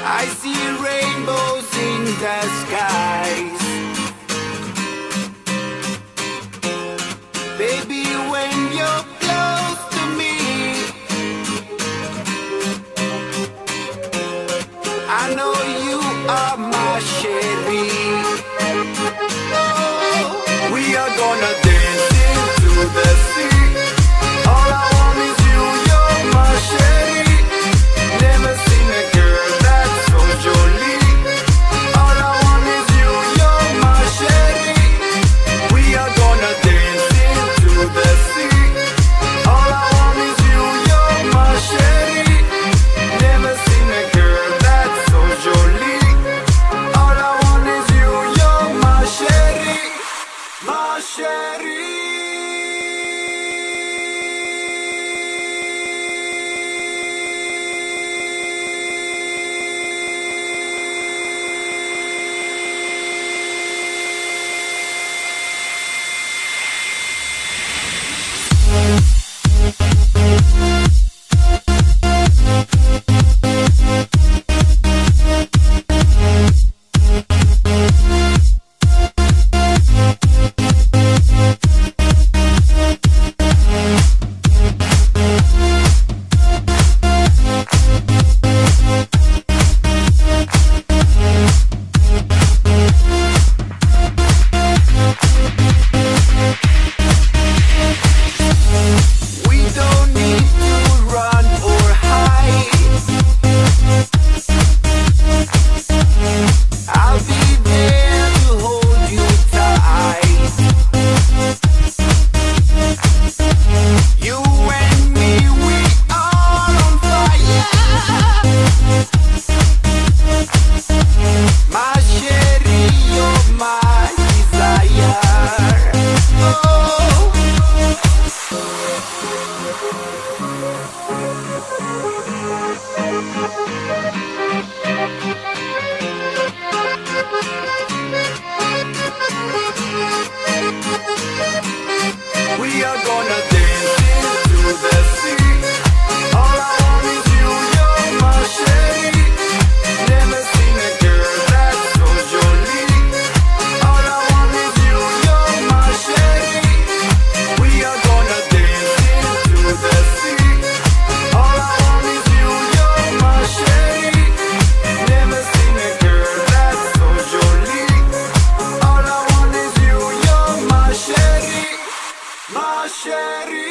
I see rainbows in the skies. Baby, when you're close to me, I know you are my Cherie. Oh, we are gonna dance into the sea. All I want is you, you're my Cherie. Never seen a girl that's so jolie. All I want is you, you're my Cherie. We are gonna dance into the sea. All I want is you, you're my Cherie. Never seen a girl that's so jolie. All I want is you, you're my Cherie. My Cherie. We are gonna dance into the sea. All I want is you, you're my Cherie. Never seen a girl that's so jolie. All I want is you, you're my Cherie. We are gonna dance into the sea. All I want is you, you're my Cherie. Never seen a girl that's so jolie. All I want is you, you're my Cherie. My Cherie.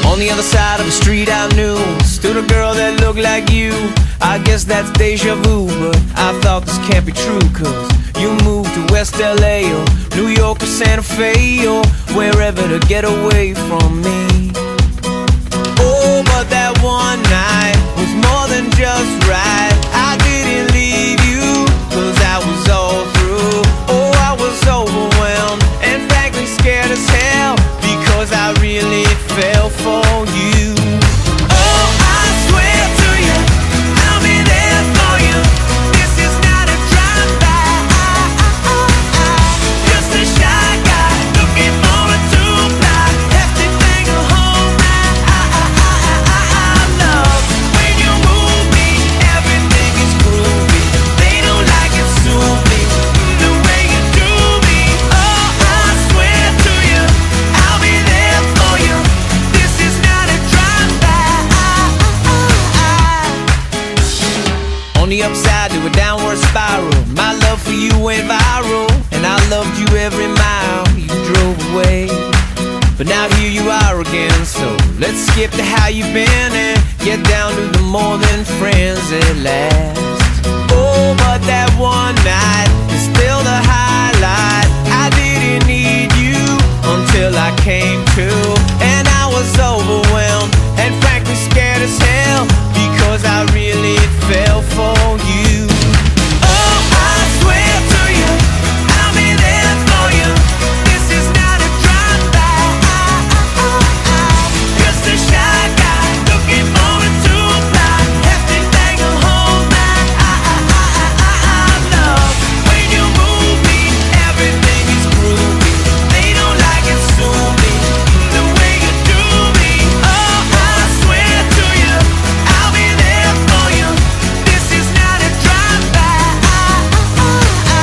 On the other side of the street I knew stood a girl that looked like you. I guess that's deja vu, but I thought this can't be true. Cause you moved to West LA or New York or Santa Fe or wherever to get away from me. Oh, but that one night was more than just right. I didn't leave you cause I was all through. Oh, I was overwhelmed and frankly scared as hell because I really fell for you. Oh, I swear to you, I'll be there for you. This is not a drive-by, just a shy guy looking for a two-ply hefty thing to hold. On the upside to a downward spiral, my love for you went viral, and I loved you every mile you drove away. But now here you are again, so let's skip to how you've been and get down to the more than friends at last. Oh, but that one night is still the highlight. I didn't need you until I came to, and I was overwhelmed and frankly scared as hell, because I really fell for you. Oh, I swear to you, I'll be there for you. This is not a drive-by. Just a shy guy looking forward to a fly. Hefty thing to hold my love. When you move me, everything is groovy. They don't like it, sue me the way you do me. Oh, I swear to you, I'll be there for you. This is not a drive-by.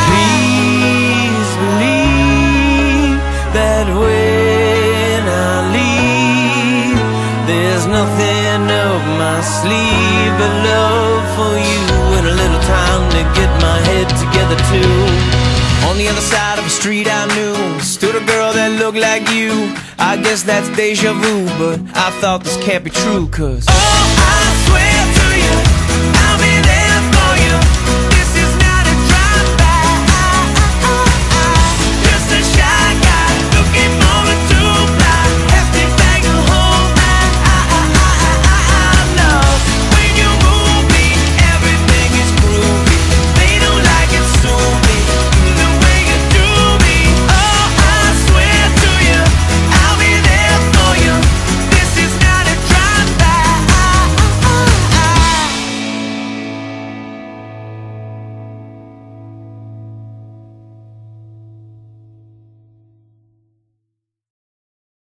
Please believe that when I leave, there's nothing up my sleeve but love for you and a little time to get my head together too. On the other side of the street I knew stood a girl that looked like you. I guess that's deja vu, but I thought this can't be true, 'cause oh, I swear